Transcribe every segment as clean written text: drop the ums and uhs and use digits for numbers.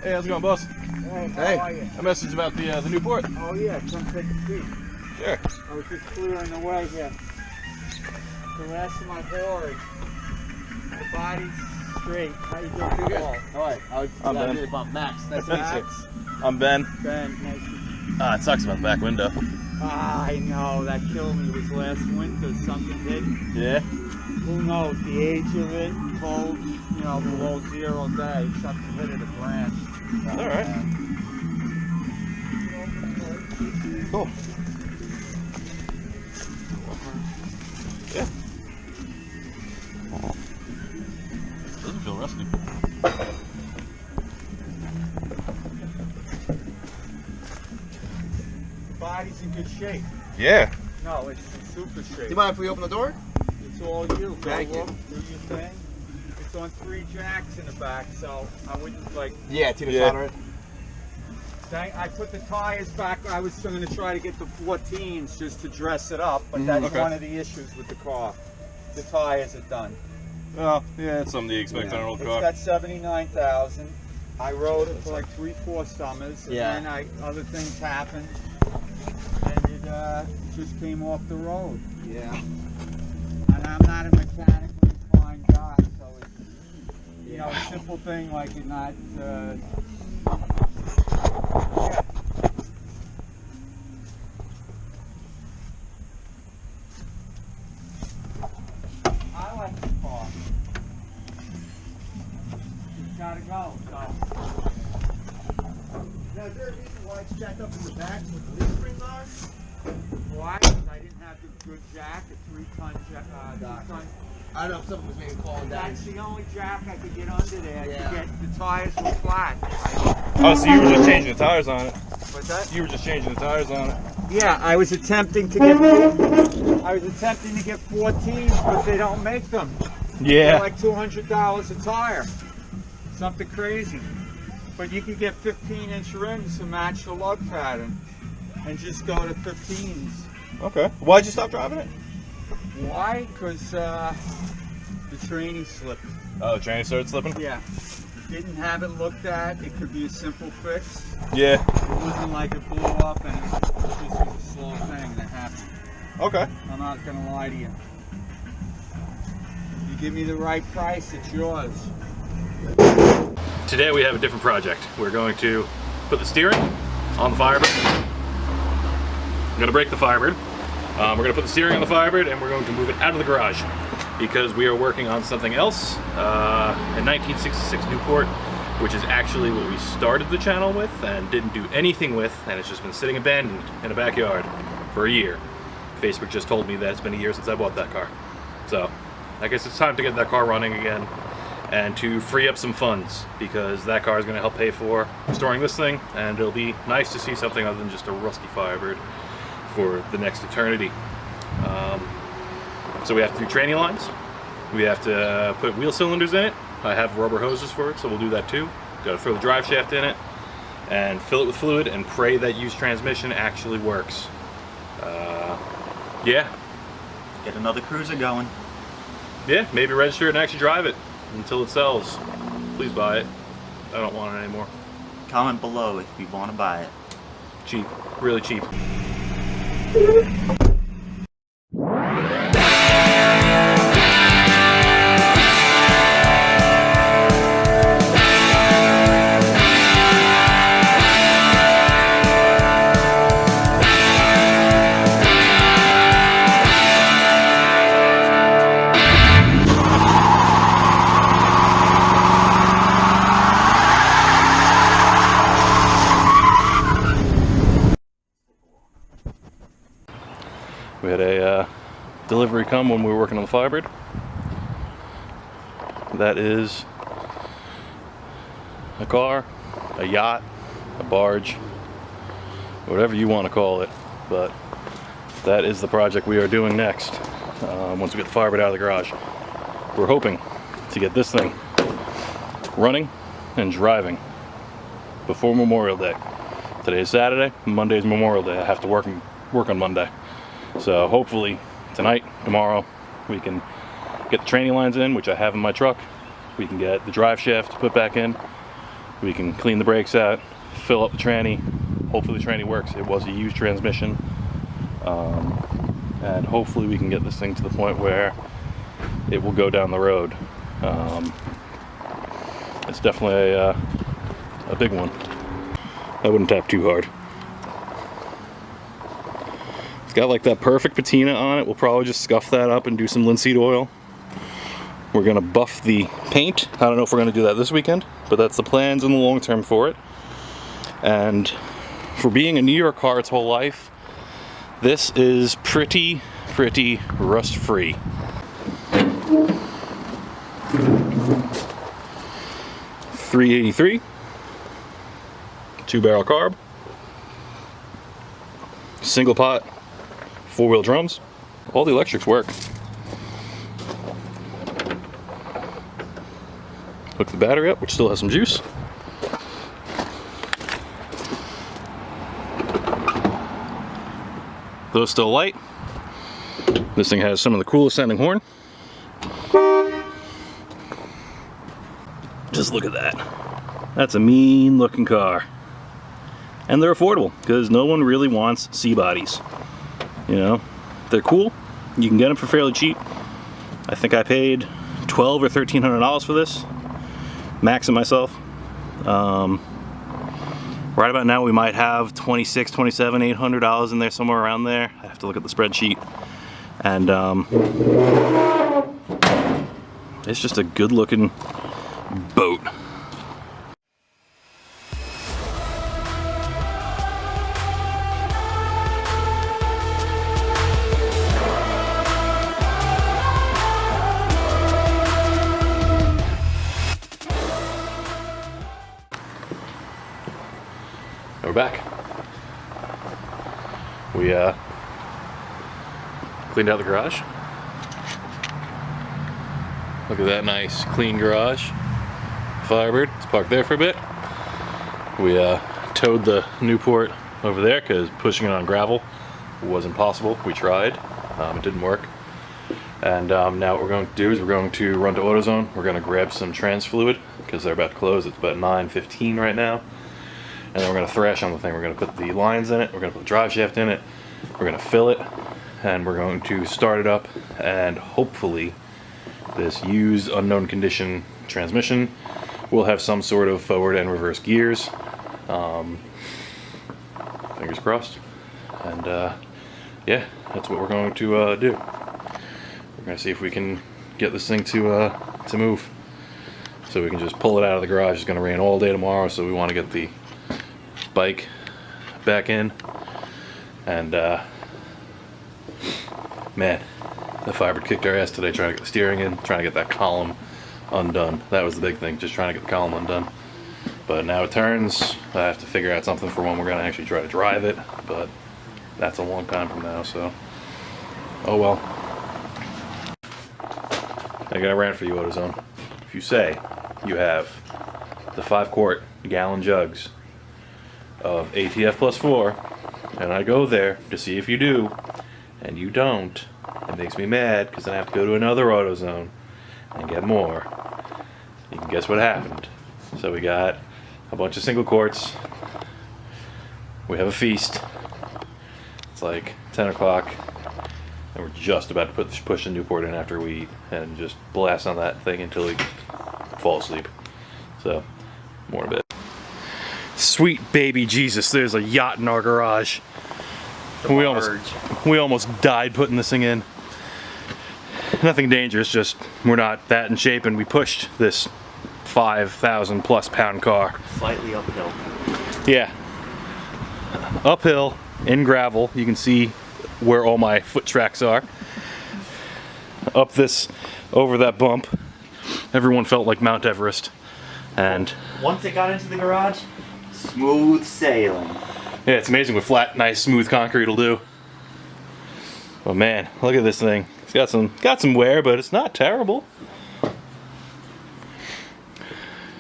Hey, how's it going, boss? Hey, Hey, how are you? a message about the Newport. Oh yeah, come take a peek. Sure. I was just clearing the way here. The rest of my haulage. The body's straight. How you doing? Pretty good. Alright, I'm Ben. about Max. Nice Max. I'm Ben. Ben, nice to It sucks about the back window. I know, that killed me. It was last winter, something hit. Yeah? Who knows, the age of it, cold, below 0 day, something hit at a branch. Alright. Cool. Yeah. Doesn't feel rusty. The body's in good shape. Yeah. No, it's in super shape. Do you mind if we open the door? It's all you. Thank Go you. look, do your thing. It's on 3 jacks in the back, so I wouldn't like. Yeah, Tina Yeah. solder it. I put the tires back. I was going to try to get the 14s just to dress it up, but that's Okay. one of the issues with the car. The tires are done. Oh, yeah, it's something you expect on an old It's car. got 79,000. I rode it for like 3-4 summers, and Yeah. then other things happened, and it just came off the road. Yeah. And I'm not a mechanically inclined guy, so it's, a simple thing like it not. Yeah. I like the car. It's gotta go, so. Now, is there a reason why it's jacked up in the back with the leaf springs are? Why? Because I didn't have the good jack, a 3-ton jack. I don't know if someone was maybe falling down. That's the only jack I could get under there Yeah. to get the tires were flat. Oh, so you were just changing the tires on it. What's that? You were just changing the tires on it. Yeah, I was attempting to get 14s, but they don't make them. They're like $200 a tire. Something crazy. But you can get 15-inch rims to match the lug pattern and just go to 15s. Okay. Why'd you stop driving it? Why? Because the tranny slipped. Oh, the tranny started slipping? Yeah. Didn't have it looked at. It could be a simple fix. Yeah. It wasn't like it blew up and it just was a slow thing that happened. Okay. I'm not going to lie to you. You give me the right price, it's yours. Today we have a different project. We're going to put the steering on the Firebird. I'm going to break the Firebird. We're going to put the steering on the Firebird and we're going to move it out of the garage because we are working on something else, a 1966 Newport, which is actually what we started the channel with and didn't do anything with, and it's just been sitting abandoned in a backyard for a year. Facebook just told me that it's been a year since I bought that car. So I guess it's time to get that car running again and to free up some funds because that car is going to help pay for restoring this thing, and it'll be nice to see something other than just a rusty Firebird for the next eternity. So we have to do tranny lines. We have to put wheel cylinders in it. I have rubber hoses for it, so we'll do that too. Got to throw the drive shaft in it and fill it with fluid and pray that used transmission actually works. Yeah. Get another cruiser going. Yeah, maybe register it and actually drive it until it sells. Please buy it. I don't want it anymore. Comment below if you want to buy it. Cheap. Really cheap. We had a delivery come when we were working on the Firebird. That is a car, a yacht, a barge, whatever you want to call it. But that is the project we are doing next. Once we get the Firebird out of the garage, we're hoping to get this thing running and driving before Memorial Day. Today is Saturday, Monday is Memorial Day. I have to work on Monday. So hopefully tonight, tomorrow, we can get the tranny lines in, which I have in my truck. We can get the drive shaft put back in, We can clean the brakes out, fill up the tranny. Hopefully the tranny works. It was a used transmission. And hopefully we can get this thing to the point where it will go down the road. It's definitely a big one. I wouldn't tap too hard. It's got like that perfect patina on it. We'll probably just scuff that up and do some linseed oil. We're gonna buff the paint. I don't know if we're gonna do that this weekend, but that's the plans in the long term for it. And for being a New York car its whole life, this is pretty rust free. $383, 2-barrel carb, single pot, 4-wheel drums. All the electrics work. Hook the battery up, which still has some juice. Those still light. This thing has some of the coolest sounding horn. Just look at that. That's a mean looking car. And they're affordable because no one really wants C-bodies. You know, they're cool. You can get them for fairly cheap. I think I paid $1,200 or $1,300 for this. Max and myself. Right about now we might have $2,600, $2,700, $800 in there, somewhere around there. I have to look at the spreadsheet. And it's just a good looking boat. We're back. We cleaned out the garage. Look at that nice clean garage. Firebird, it's parked there for a bit. We towed the Newport over there because pushing it on gravel wasn't possible. We tried, it didn't work. And now what we're going to do is we're going to run to AutoZone. We're going to grab some trans fluid because they're about to close. It's about 9:15 right now. And then we're going to thrash on the thing. We're going to put the lines in it. We're going to put the drive shaft in it. We're going to fill it. And we're going to start it up. And hopefully this used unknown condition transmission will have some sort of forward and reverse gears. Fingers crossed. And yeah, that's what we're going to do. We're going to see if we can get this thing to move. So we can just pull it out of the garage. It's going to rain all day tomorrow, so we want to get the bike back in. And man, the Firebird kicked our ass today trying to get the steering in, trying to get that column undone. That was the big thing, just trying to get the column undone. But now it turns. I have to figure out something for when we're going to actually try to drive it, but that's a long time from now, so oh well. I got a rant for you, AutoZone. If you say you have the 5-quart gallon jugs of ATF plus 4, and I go there to see if you do, and you don't, it makes me mad because then I have to go to another AutoZone and get more. You can guess what happened. So we got a bunch of single quarts. We have a feast. It's like 10 o'clock, and we're just about to push the Newport in after we eat and just blast on that thing until we fall asleep. So, more in a bit. Sweet baby Jesus, there's a yacht in our garage. We almost died putting this thing in. Nothing dangerous, just we're not that in shape, and we pushed this 5,000 plus pound car. Slightly uphill. Yeah. Uphill, in gravel. You can see where all my foot tracks are. Up this, over that bump. Everyone felt like Mount Everest. And once it got into the garage, smooth sailing. yeah, it's amazing what flat, nice, smooth concrete will do. Oh man, look at this thing. It's got some wear, but it's not terrible.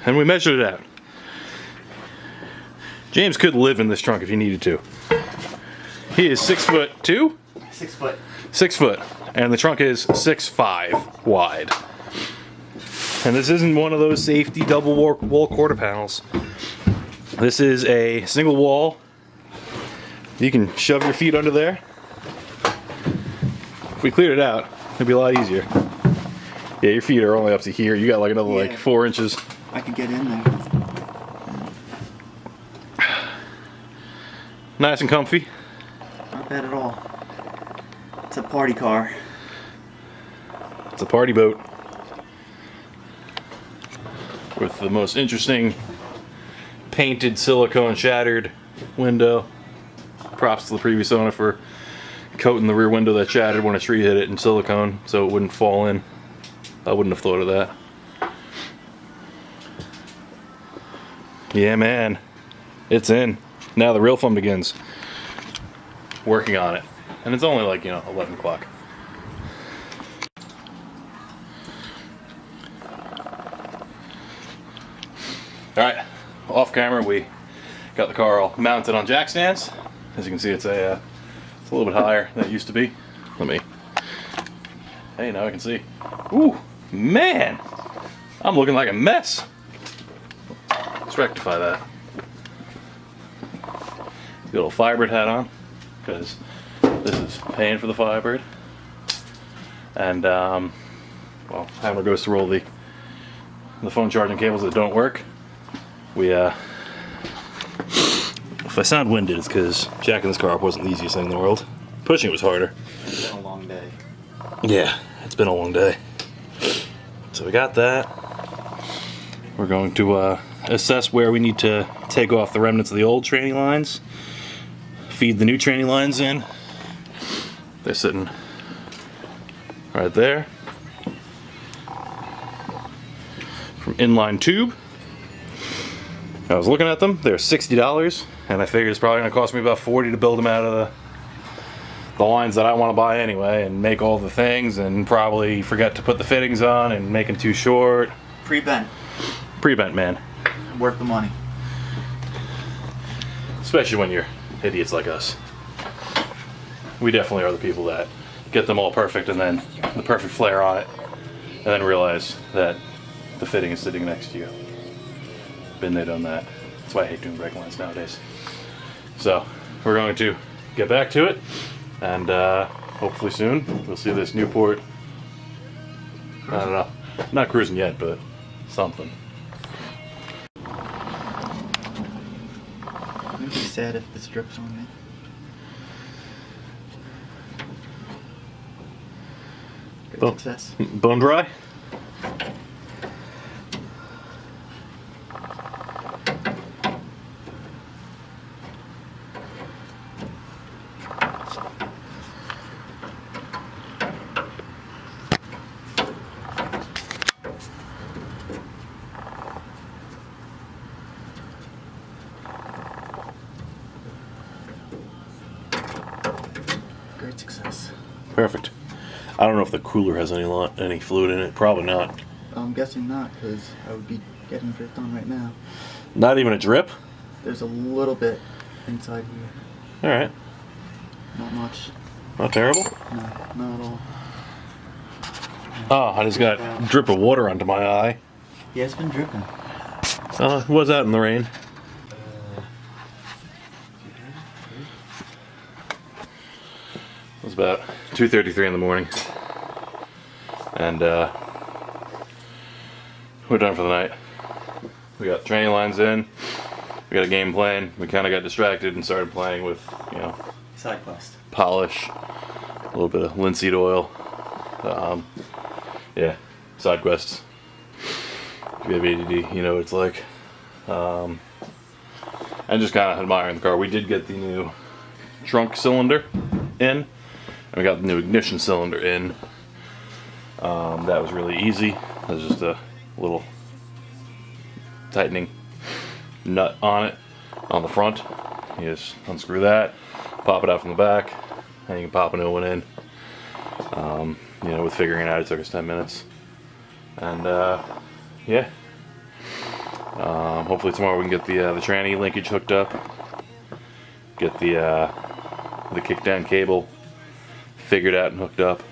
And we measured it out. James could live in this trunk if he needed to. He is 6'2". 6 foot. 6 foot, and the trunk is 6'5" wide. And this isn't one of those safety double wall quarter panels. This is a single wall. You can shove your feet under there. If we cleared it out, it'd be a lot easier. Yeah, your feet are only up to here. You got like another like 4 inches. I could get in there. Nice and comfy. Not bad at all. It's a party car. It's a party boat. With the most interesting painted silicone shattered window. Props to the previous owner for coating the rear window that shattered when a tree hit it in silicone so it wouldn't fall in. I wouldn't have thought of that. Yeah, man. It's in. Now the real fun begins. Working on it. And it's only like, 11 o'clock. Alright, off camera we got the car all mounted on jack stands. As you can see, it's a little bit higher than it used to be. Hey, now I can see. Ooh, man! I'm looking like a mess. Let's rectify that. Get a little Firebird hat on, because this is paying for the Firebird. And, well, Hammer goes through all the phone charging cables that don't work. If I sound winded, it's because jacking this car up wasn't the easiest thing in the world. Pushing it was harder. It's been a long day. Yeah, it's been a long day. So we got that. We're going to assess where we need to take off the remnants of the old tranny lines. Feed the new tranny lines in. They're sitting right there. From inline tube. I was looking at them, they're $60, and I figured it's probably going to cost me about $40 to build them out of the lines that I want to buy anyway, and make all the things, and probably forget to put the fittings on and make them too short. Pre-bent. Pre-bent, man. Worth the money. Especially when you're idiots like us. We definitely are the people that get them all perfect and then the perfect flare on it, and then realize that the fitting is sitting next to you. Been there, done that. That's why I hate doing brake lines nowadays. So we're going to get back to it, and hopefully soon we'll see this Newport. I don't know, not cruising yet, but something. I'd be sad if this drips on me. Great success. Bone dry? Great success. Perfect. I don't know if the cooler has any fluid in it. Probably not. I'm guessing not, because I would be getting dripped on right now. Not even a drip? There's a little bit inside here. Alright. Not much. Not terrible? No, not at all. Oh, I just got a drip of water onto my eye. Yeah, it's been dripping. It was out in the rain. It was about 2:33 in the morning. And we're done for the night. We got training lines in. We got a game plan. We kind of got distracted and started playing with, Side quest. polish, a little bit of linseed oil. Yeah, side quests. If you have ADD, you know what it's like. And just kind of admiring the car. We did get the new trunk cylinder in, and we got the new ignition cylinder in. That was really easy. It was just a little tightening nut on it on the front. You just unscrew that, pop it out from the back, and you can pop a new one in. With figuring it out, it took us 10 minutes. And yeah. Hopefully tomorrow we can get the tranny linkage hooked up. Get the kickdown cable figured out and hooked up.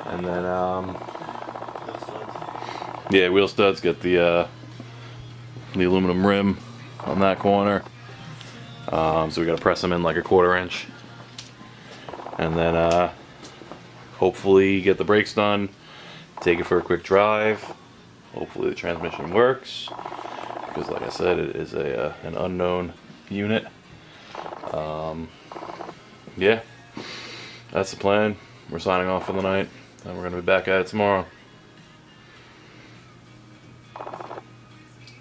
And then Yeah, wheel studs get the aluminum rim on that corner. So we gotta press them in like a 1/4 inch. And then hopefully get the brakes done, take it for a quick drive. Hopefully the transmission works, because like I said, it is an unknown unit. Yeah, that's the plan. We're signing off for the night, and we're gonna be back at it tomorrow.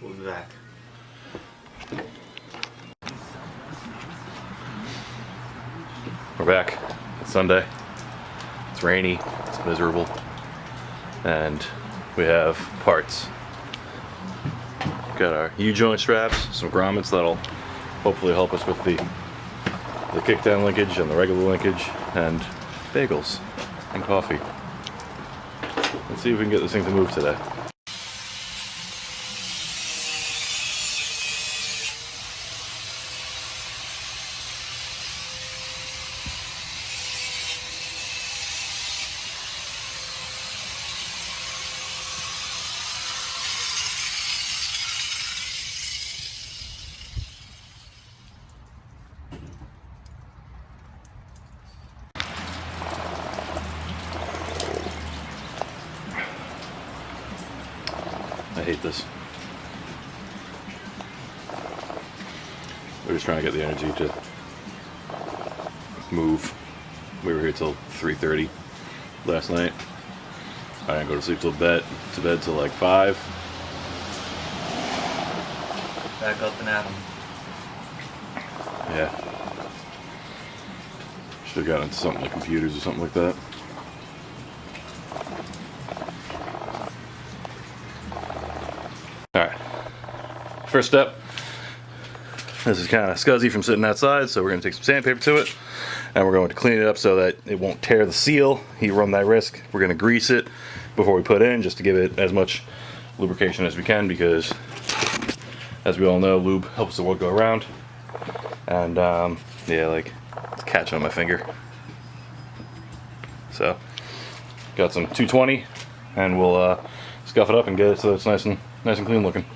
We'll be back. We're back. It's Sunday. It's rainy. It's miserable. And we have parts. Got our U-joint straps, some grommets that'll hopefully help us with the kickdown linkage and the regular linkage, and bagels and coffee. Let's see if we can get this thing to move today. I hate this. We're just trying to get the energy to move. We were here till 3:30 last night. I didn't go to sleep till bed till like 5. Back up and at 'em. Yeah. Should have gotten into something like computers or something like that. Alright. First step. This is kind of scuzzy from sitting outside, so we're going to take some sandpaper to it, and we're going to clean it up so that it won't tear the seal. You run that risk. We're going to grease it before we put it in, just to give it as much lubrication as we can, because as we all know, lube helps the world go around. And yeah, like, it's catching on my finger. So got some 220, and we'll scuff it up and get it so it's nice and clean looking.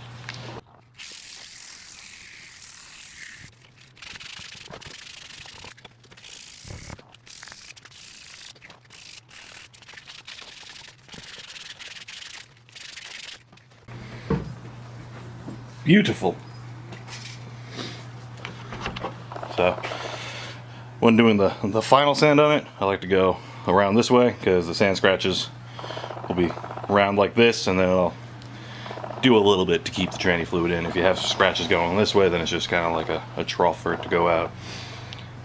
Beautiful. So when doing the final sand on it, I like to go around this way, because the sand scratches will be round like this, and then I'll do a little bit to keep the tranny fluid in. If you have scratches going this way, then it's just kind of like a trough for it to go out.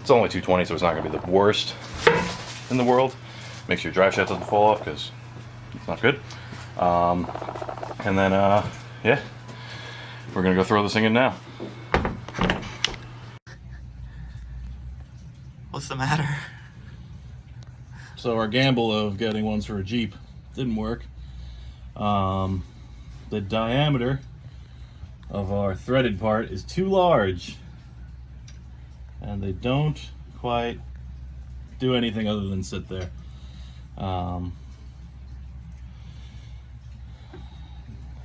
It's only 220, so it's not going to be the worst in the world. Make sure your driveshaft doesn't fall off, because it's not good. And then yeah, we're going to go throw this thing in now. What's the matter? So our gamble of getting ones for a Jeep didn't work. The diameter of our threaded part is too large, and they don't quite do anything other than sit there.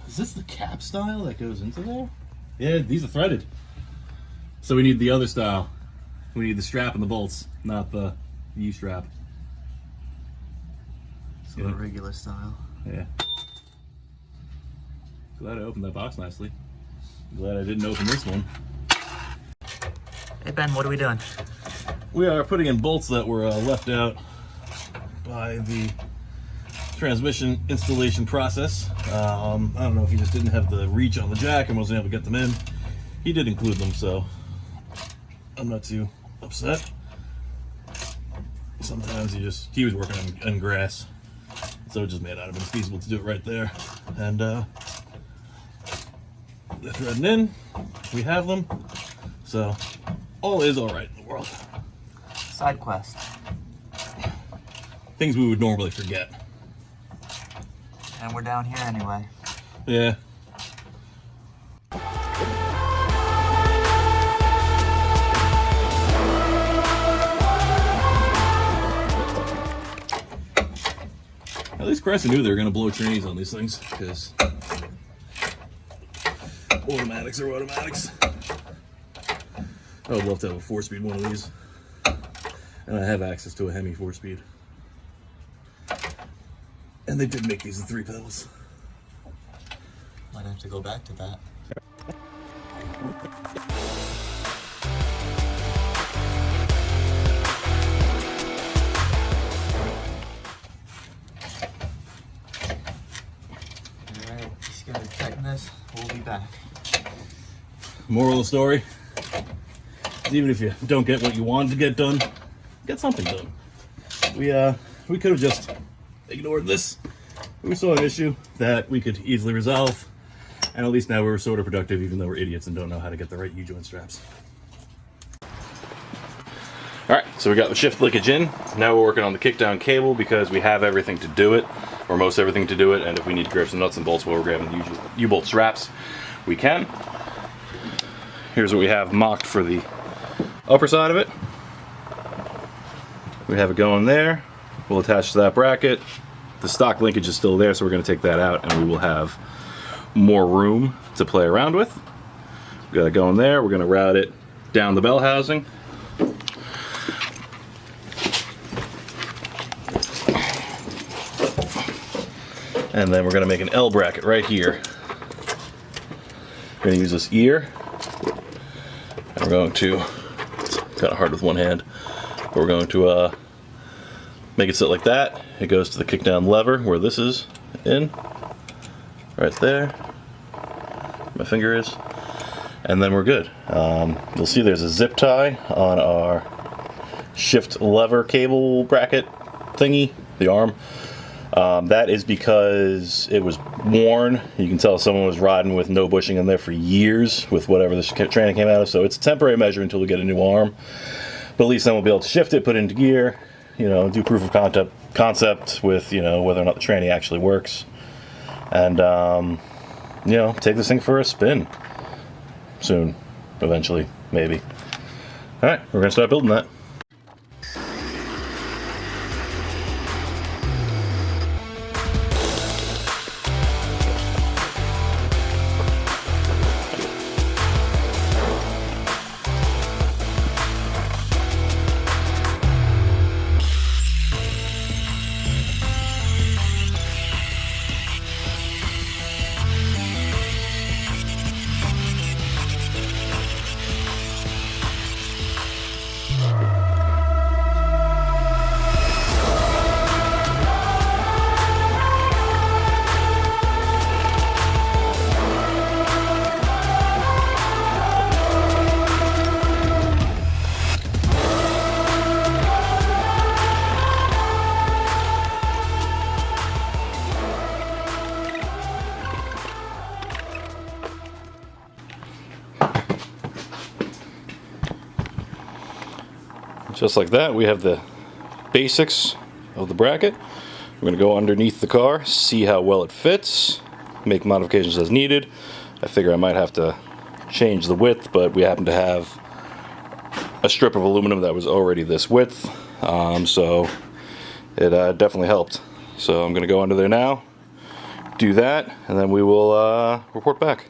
Is this the cap style that goes into there? Yeah, these are threaded. So we need the other style. We need the strap and the bolts, not the U-strap. So a regular style. Yeah. Glad I opened that box nicely. Glad I didn't open this one. Hey Ben, what are we doing? We are putting in bolts that were left out by the transmission installation process. I don't know if he just didn't have the reach on the jack and wasn't able to get them in. He did include them, so I'm not too upset. Sometimes he was working on grass, so it just may not have been feasible to do it right there. And they're threading in. We have them, so all is all right in the world. Side quest. Things we would normally forget. And we're down here anyway. Yeah. At least Chrysler knew they were going to blow trannies on these things, because automatics are automatics. I would love to have a 4-speed one of these. And I have access to a Hemi 4-speed. And they did make these in 3 pedals. Might have to go back to that. Alright, just gotta tighten this. We'll be back. Moral of the story, even if you don't get what you wanted to get done, get something done. We could have just ignored this. We saw an issue that we could easily resolve, and at least now we're sort of productive, even though we're idiots and don't know how to get the right U-joint straps. Alright, so we got the shift linkage in. Now we're working on the kickdown cable because we have everything to do it, or most everything to do it, and if we need to grab some nuts and bolts while we're grabbing the U-bolt straps, we can. Here's what we have mocked for the upper side of it. We have it going there. We'll attach to that bracket. The stock linkage is still there, so we're going to take that out and we will have more room to play around with. We got it going there. We're going to route it down the bell housing. And then we're going to make an L bracket right here. We're going to use this ear. And we're going to, it's kind of hard with one hand, but we're going to make it sit like that. It goes to the kickdown lever where this is in, right there. My finger is. And then we're good. You'll see there's a zip tie on our shift lever cable bracket thingy, the arm. That is because it was worn. You can tell someone was riding with no bushing in there for years with whatever this tranny came out of. So it's a temporary measure until we get a new arm. But at least then we'll be able to shift it, put it into gear, you know, do proof of concept with, you know, whether or not the tranny actually works. And, you know, take this thing for a spin soon, eventually, maybe. All right, we're going to start building that. Just like that, we have the basics of the bracket. We're going to go underneath the car, see how well it fits, make modifications as needed. I figure I might have to change the width, but we happen to have a strip of aluminum that was already this width, so it definitely helped. So I'm going to go under there now, do that, and then we will report back.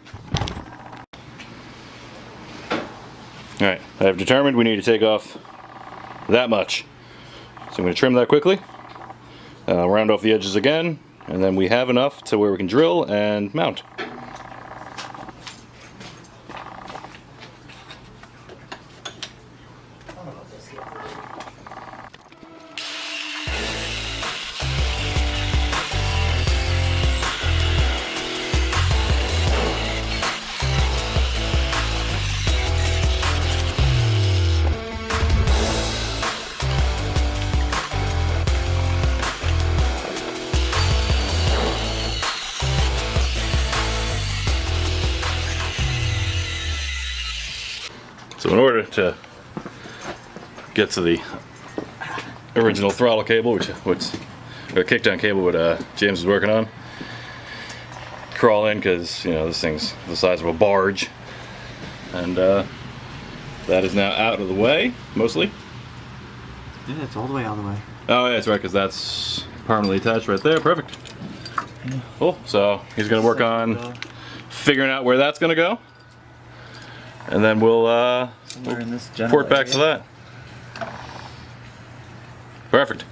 Alright, I have determined we need to take off that much. So I'm going to trim that quickly, round off the edges again, and then we have enough to where we can drill and mount. So in order to get to the original throttle cable, or kickdown cable, what James is working on, crawl in because, you know, this thing's the size of a barge, and that is now out of the way, mostly. Yeah, it's all the way out of the way. Oh yeah, that's right, because that's permanently attached right there. Perfect. Cool. So he's gonna work on figuring out where that's gonna go, and then we'll In this port back to that. Perfect.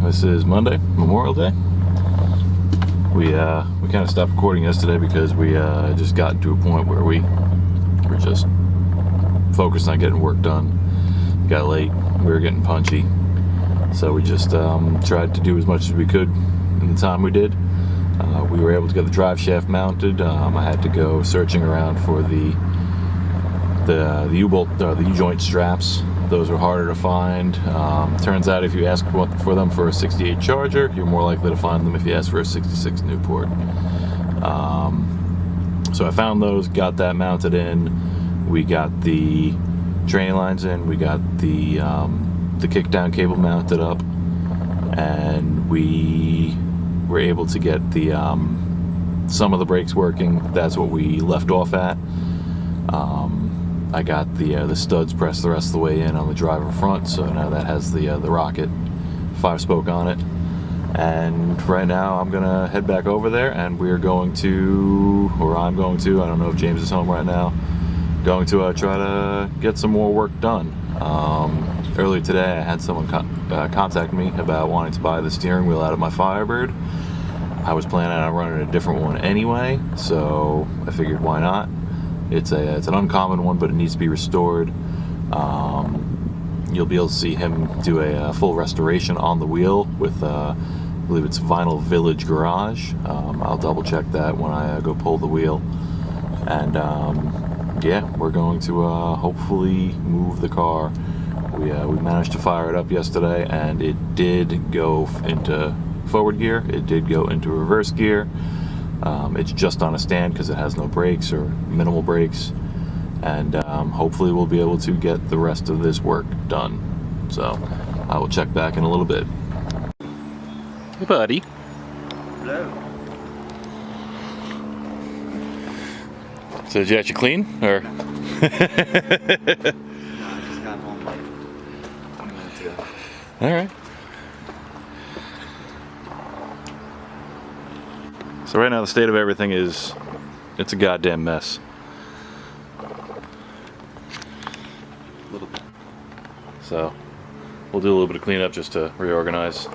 This is Monday, Memorial Day. We kind of stopped recording yesterday because we just got to a point where we were just focused on getting work done. It got late, we were getting punchy, so we just tried to do as much as we could in the time we did. We were able to get the drive shaft mounted. I had to go searching around for the U-bolt, the U-joint straps. Those are harder to find. Turns out if you ask for them for a 68 Charger, you're more likely to find them if you ask for a 66 Newport. So I found those, got that mounted in. We got the training lines in. We got the kickdown cable mounted up, and we were able to get the some of the brakes working. That's what we left off at. I got the studs pressed the rest of the way in on the driver front, so now that has the rocket 5-spoke on it. And right now I'm gonna head back over there, and we're going to, or I'm going to, I don't know if James is home right now, going to try to get some more work done. Earlier today I had someone contact me about wanting to buy the steering wheel out of my Firebird. I was planning on running a different one anyway, so I figured why not. It's an uncommon one, but it needs to be restored. You'll be able to see him do a full restoration on the wheel with, I believe it's Vinyl Village Garage. I'll double check that when I go pull the wheel. And yeah, we're going to hopefully move the car. We managed to fire it up yesterday, and it did go into forward gear. It did go into reverse gear. It's just on a stand because it has no brakes or minimal brakes, and hopefully we'll be able to get the rest of this work done. So I will check back in a little bit. Hey buddy. Hello. So did you actually clean, or? No, I just got home like 20 minutes ago. Alright. So right now the state of everything is, it's a goddamn mess. So we'll do a little bit of cleanup just to reorganize,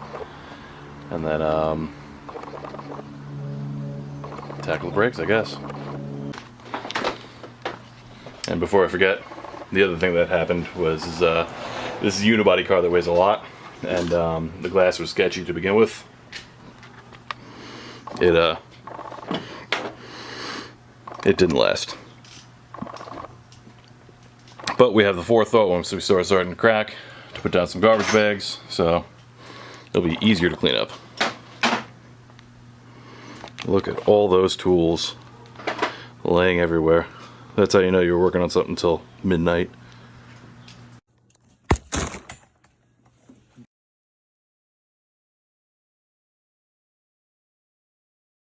and then tackle the brakes, I guess. And before I forget, the other thing that happened was this is a unibody car that weighs a lot, and the glass was sketchy to begin with. It didn't last. But we have the forethought once we start starting to crack to put down some garbage bags, so it'll be easier to clean up. Look at all those tools laying everywhere. That's how you know you're working on something until midnight.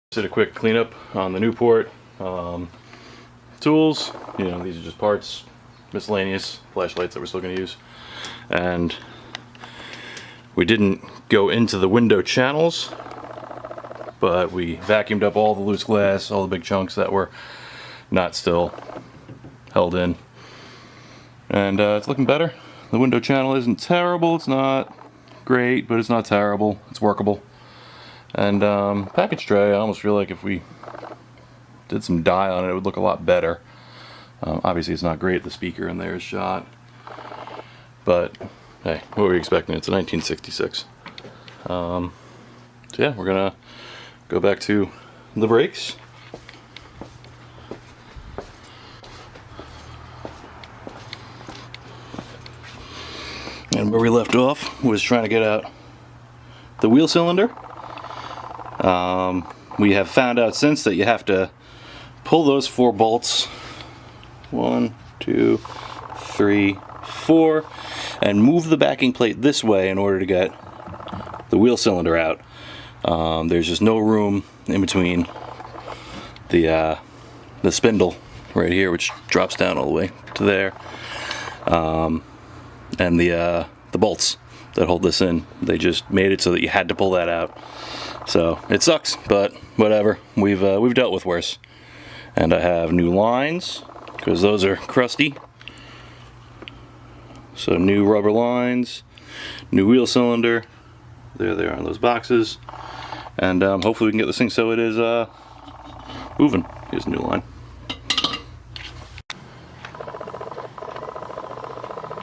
Did a quick cleanup on the Newport. Tools, you know, these are just parts, miscellaneous flashlights that we're still going to use. And we didn't go into the window channels, but we vacuumed up all the loose glass, all the big chunks that were not still held in. And it's looking better. The window channel isn't terrible, it's not great, but it's not terrible, it's workable. And package tray, I almost feel like if we did some dye on it, it would look a lot better. Obviously it's not great, the speaker in there is shot, but hey, what were you expecting? It's a 1966. So yeah, we're gonna go back to the brakes. And where we left off was trying to get out the wheel cylinder. We have found out since that you have to pull those 4 bolts, 1, 2, 3, 4, and move the backing plate this way in order to get the wheel cylinder out. There's just no room in between the spindle right here, which drops down all the way to there, and the bolts that hold this in. They just made it so that you had to pull that out. So it sucks, but whatever. We've dealt with worse. And I have new lines because those are crusty. So new rubber lines, new wheel cylinder. There they are in those boxes. And hopefully we can get this thing so it is moving. Here's a new line.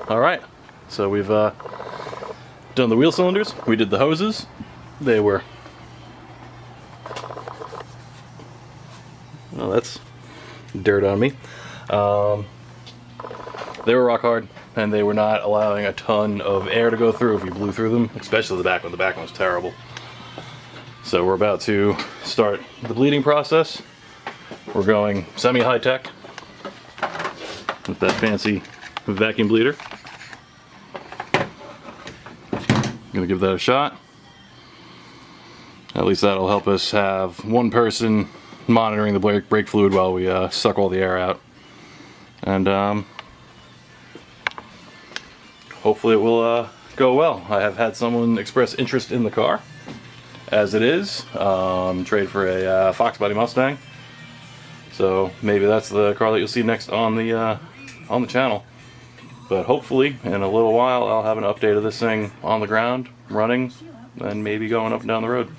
Alright, so we've done the wheel cylinders. We did the hoses. They were... Oh, that's dirt on me. They were rock hard, and they were not allowing a ton of air to go through if you blew through them, especially the back one. The back one was terrible. So we're about to start the bleeding process. We're going semi-high-tech with that fancy vacuum bleeder. Gonna give that a shot. At least that'll help us have one person monitoring the brake fluid while we suck all the air out. And hopefully it will go well. I have had someone express interest in the car as it is, trade for a Fox Body Mustang. So maybe that's the car that you'll see next on the channel. But hopefully in a little while I'll have an update of this thing on the ground, running, and maybe going up and down the road.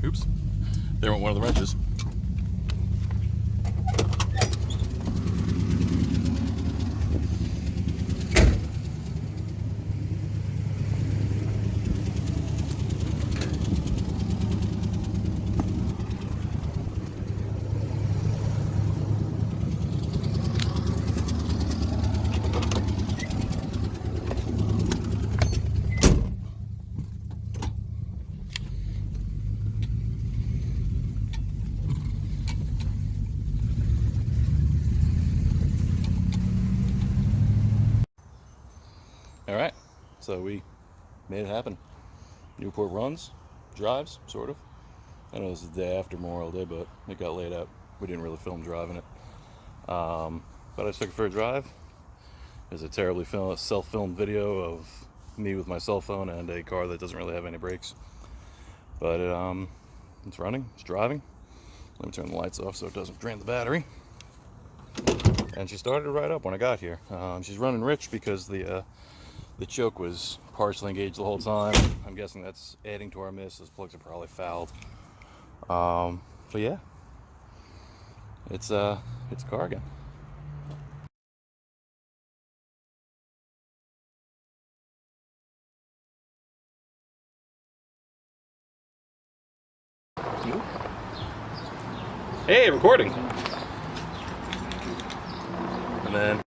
Oops, there went one of the wrenches. All right, so we made it happen. Newport runs, drives, sort of. I know this is the day after Memorial Day, but it got laid out. We didn't really film driving it. But I just took it for a drive. There's a terribly self-filmed video of me with my cell phone and a car that doesn't really have any brakes. But it's running, it's driving. Let me turn the lights off so it doesn't drain the battery. And she started right up when I got here. She's running rich because the choke was partially engaged the whole time. I'm guessing that's adding to our miss. Those plugs are probably fouled. But yeah, it's a car again. Hey, recording. And then